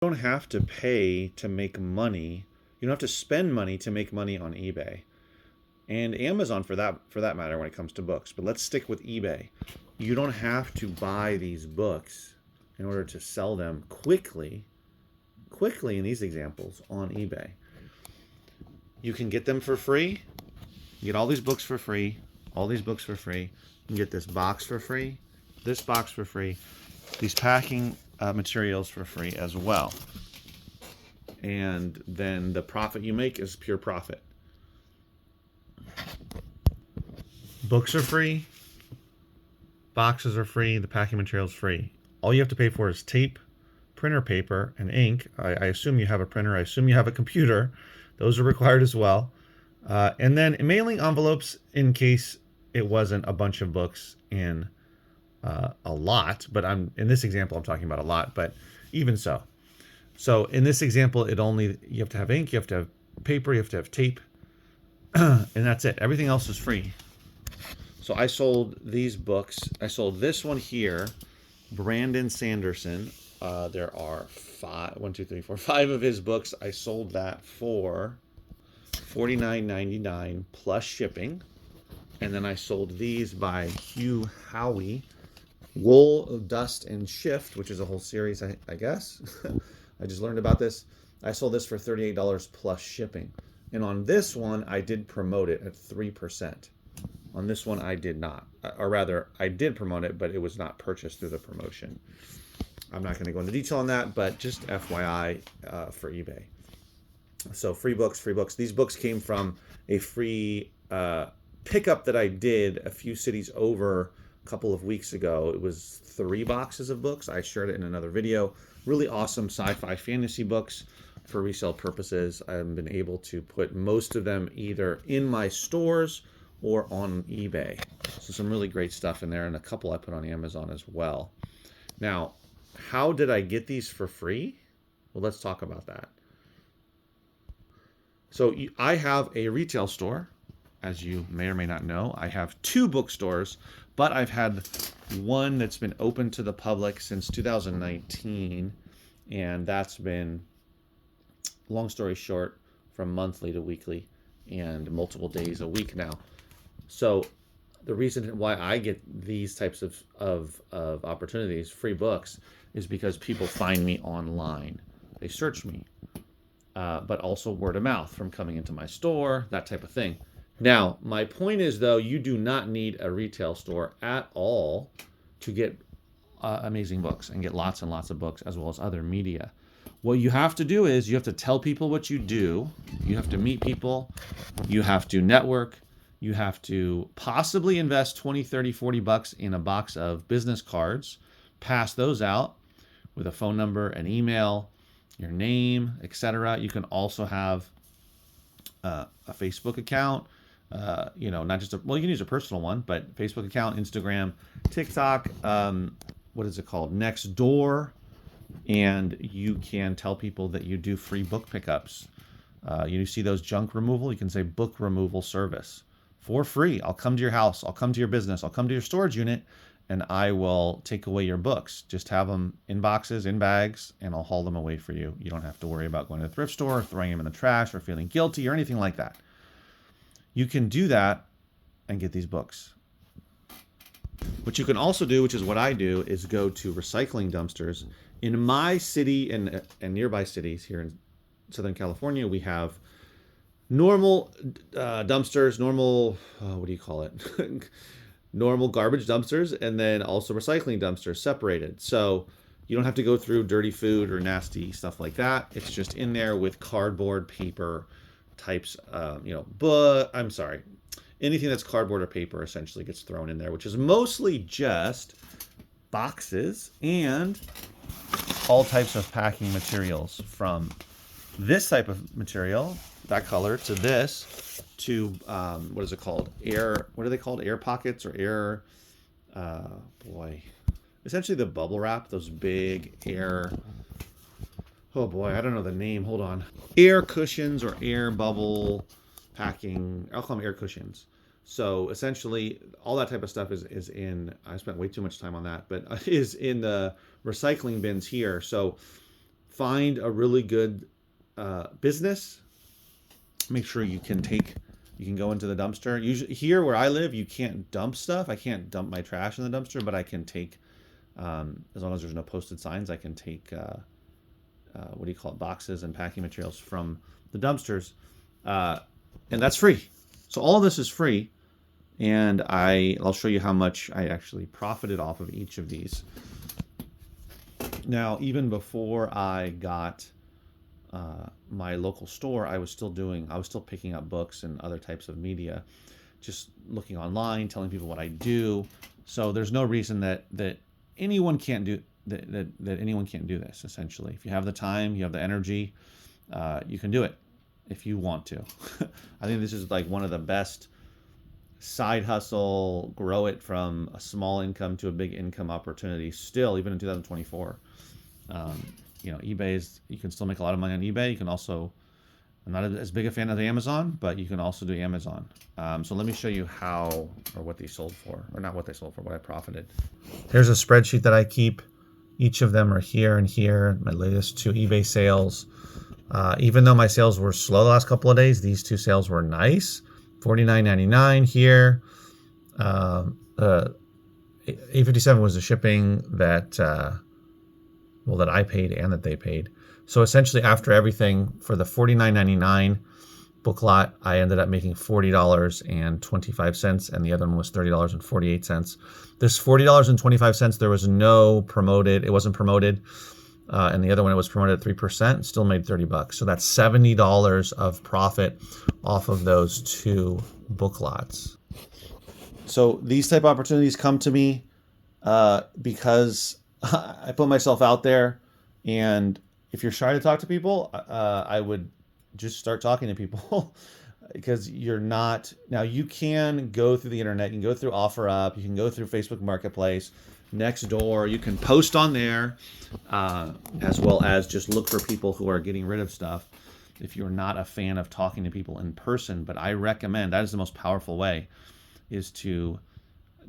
don't have to pay to make money. You don't have to spend money to make money on eBay and Amazon for that matter when it comes to books. But let's stick with eBay. You don't have to buy these books in order to sell them quickly in these examples on eBay. You can get them for free. You get all these books for free, all these books for free. You can get this box for free, this box for free, these packing materials for free as well. And then the profit you make is pure profit. Books are free, boxes are free, the packing material is free. All you have to pay for is tape, printer paper, and ink. I assume you have a printer. I assume you have a computer. Those are required as well. And then mailing envelopes in case it wasn't a bunch of books in a lot. But in this example, I'm talking about a lot. But even so. So in this example, you have to have ink, you have to have paper, you have to have tape, and that's it. Everything else is free. So I sold these books. I sold this one here, Brandon Sanderson. There are five of his books. I sold that for $49.99 plus shipping. And then I sold these by Hugh Howey, Wool, Dust, and Shift, which is a whole series, I guess. I just learned about this. I sold this for $38 plus shipping. And on this one, I did promote it at 3%. On this one, I did not. Or rather, I did promote it, but it was not purchased through the promotion. I'm not going to go into detail on that, but just FYI for eBay. So free books. These books came from a free pickup that I did a few cities over a couple of weeks ago. It was 3 boxes of books. I shared it in another video. Really awesome sci-fi fantasy books for resale purposes. I've been able to put most of them either in my stores or on eBay. So some really great stuff in there, and a couple I put on Amazon as well. Now, how did I get these for free? Well, let's talk about that. So I have a retail store. As you may or may not know, I have 2 bookstores, but I've had one that's been open to the public since 2019, and that's been, long story short, from monthly to weekly and multiple days a week now. So the reason why I get these types of opportunities, free books, is because people find me online. They search me, but also word of mouth from coming into my store, that type of thing. Now, my point is, though, you do not need a retail store at all to get amazing books and get lots and lots of books as well as other media. What you have to do is you have to tell people what you do. You have to meet people. You have to network. You have to possibly invest 20, 30, 40 bucks in a box of business cards, pass those out with a phone number, an email, your name, etc. You can also have a Facebook account. Not just you can use a personal one, but Facebook account, Instagram, TikTok, what is it called? Nextdoor. And you can tell people that you do free book pickups. You see those junk removal, you can say book removal service for free. I'll come to your house. I'll come to your business. I'll come to your storage unit and I will take away your books. Just have them in boxes, in bags, and I'll haul them away for you. You don't have to worry about going to the thrift store, or throwing them in the trash, or feeling guilty, or anything like that. You can do that and get these books. What you can also do, which is what I do, is go to recycling dumpsters. In my city and nearby cities here in Southern California, we have normal dumpsters, normal, what do you call it? Normal garbage dumpsters, and then also recycling dumpsters separated. So you don't have to go through dirty food or nasty stuff like that. It's just in there with cardboard, paper types, anything that's cardboard or paper essentially gets thrown in there, which is mostly just boxes and all types of packing materials, from this type of material, that color, to this, to what is it called? What are they called? Air pockets or air, essentially the bubble wrap, those big air, I don't know the name, hold on. Air cushions or air bubble packing, I'll call them air cushions. So essentially all that type of stuff is in, I spent way too much time on that, but is in the recycling bins here. So find a really good business. Make sure you can go into the dumpster. Usually here where I live, you can't dump stuff. I can't dump my trash in the dumpster, but I can take, as long as there's no posted signs, I can take, what do you call it, boxes and packing materials from the dumpsters. And that's free. So all of this is free. And I'll show you how much I actually profited off of each of these. Now, even before I got my local store, I was still picking up books and other types of media, just looking online, telling people what I do. So there's no reason that anyone can't do that anyone can't do this. Essentially, if you have the time, you have the energy, you can do it if you want to. I think this is like one of the best side hustle, grow it from a small income to a big income opportunity still, even in 2024. eBay you can still make a lot of money on eBay. You can also, I'm not as big a fan of Amazon, but you can also do Amazon. So let me show you what they sold for, or not what they sold for, what I profited. Here's a spreadsheet that I keep. Each of them are here and here. My latest 2 eBay sales. Even though my sales were slow the last couple of days, these 2 sales were nice. $49.99 here. $857 was the shipping that that I paid and that they paid. So essentially, after everything, for the $49.99 book lot, I ended up making $40.25, and the other one was $30.48. This $40.25, there was no promoted. It wasn't promoted. And the other one, it was promoted at 3%, still made $30. So that's $70 of profit off of those 2 book lots. So these type of opportunities come to me because I put myself out there. And if you're shy to talk to people, I would just start talking to people because you're not. Now, you can go through the internet. You can go through OfferUp. You can go through Facebook Marketplace, Nextdoor. You can post on there, as well as just look for people who are getting rid of stuff if you're not a fan of talking to people in person. But I recommend, that is the most powerful way, is to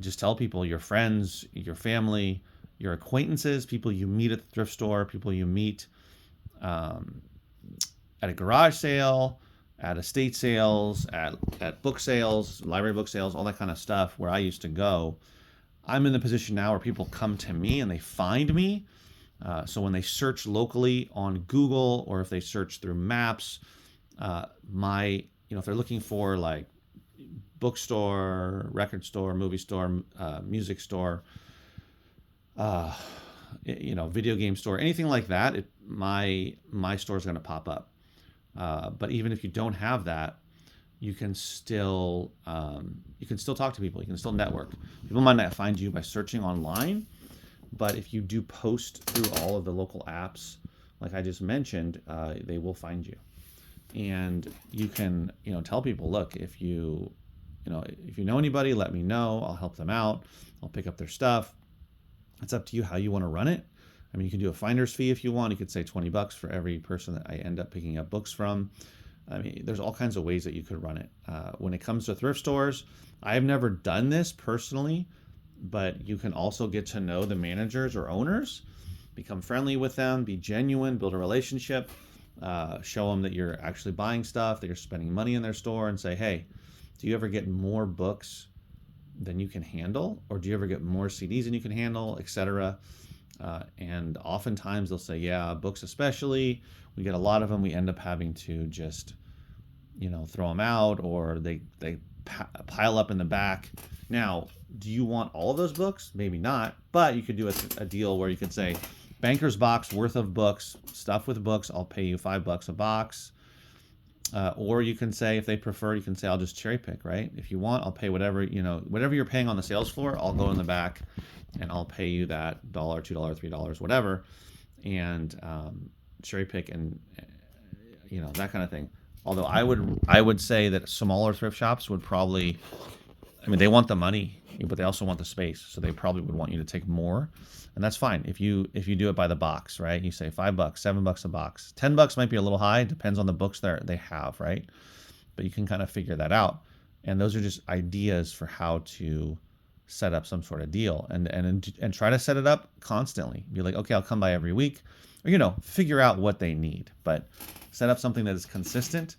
just tell people, your friends, your family, your acquaintances, people you meet at the thrift store, people you meet at a garage sale, at estate sales, at book sales, library book sales, all that kind of stuff where I used to go. I'm in the position now where people come to me and they find me. So when they search locally on Google, or if they search through maps, if they're looking for like bookstore, record store, movie store, music store, video game store, anything like that, my store is going to pop up. But even if you don't have that, you can still talk to people. You can still network. People might not find you by searching online, but if you do post through all of the local apps, like I just mentioned, they will find you. And you can, tell people, look, if you know anybody, let me know. I'll help them out. I'll pick up their stuff. It's up to you how you want to run it. I mean, you can do a finder's fee if you want. You could say $20 for every person that I end up picking up books from. I mean, there's all kinds of ways that you could run it. When it comes to thrift stores, I have never done this personally, but you can also get to know the managers or owners, become friendly with them, be genuine, build a relationship, show them that you're actually buying stuff, that you're spending money in their store, and say, hey, do you ever get more books than you can handle? Or do you ever get more CDs than you can handle, etc.? And oftentimes they'll say, yeah, books especially. We get a lot of them. We end up having to just, throw them out, or they pile up in the back. Now, do you want all of those books? Maybe not, but you could do a deal where you could say, banker's box worth of books, stuff with books, I'll pay you $5 a box. Or you can say, if they prefer, you can say, I'll just cherry pick, right? If you want, I'll pay whatever you're paying on the sales floor, I'll go in the back and I'll pay you that $1, $2, $3, whatever, and cherry pick and that kind of thing. Although I would say that smaller thrift shops would probably, they want the money, but they also want the space, so they probably would want you to take more, and that's fine if you do it by the box, right? You say $5, $7 a box, $10 might be a little high, depends on the books they have, right? But you can kind of figure that out, and those are just ideas for how to set up some sort of deal, and try to set it up constantly. Be like, okay, I'll come by every week. or, figure out what they need. But set up something that is consistent,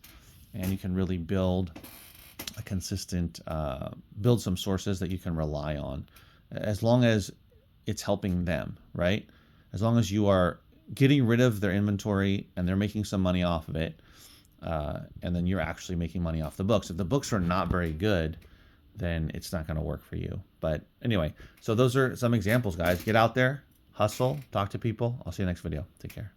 and you can really build a consistent, build some sources that you can rely on, as long as it's helping them, right? As long as you are getting rid of their inventory and they're making some money off of it, and then you're actually making money off the books. If the books are not very good, then it's not going to work for you. But anyway, so those are some examples, guys. Get out there, hustle, talk to people. I'll see you next video. Take care.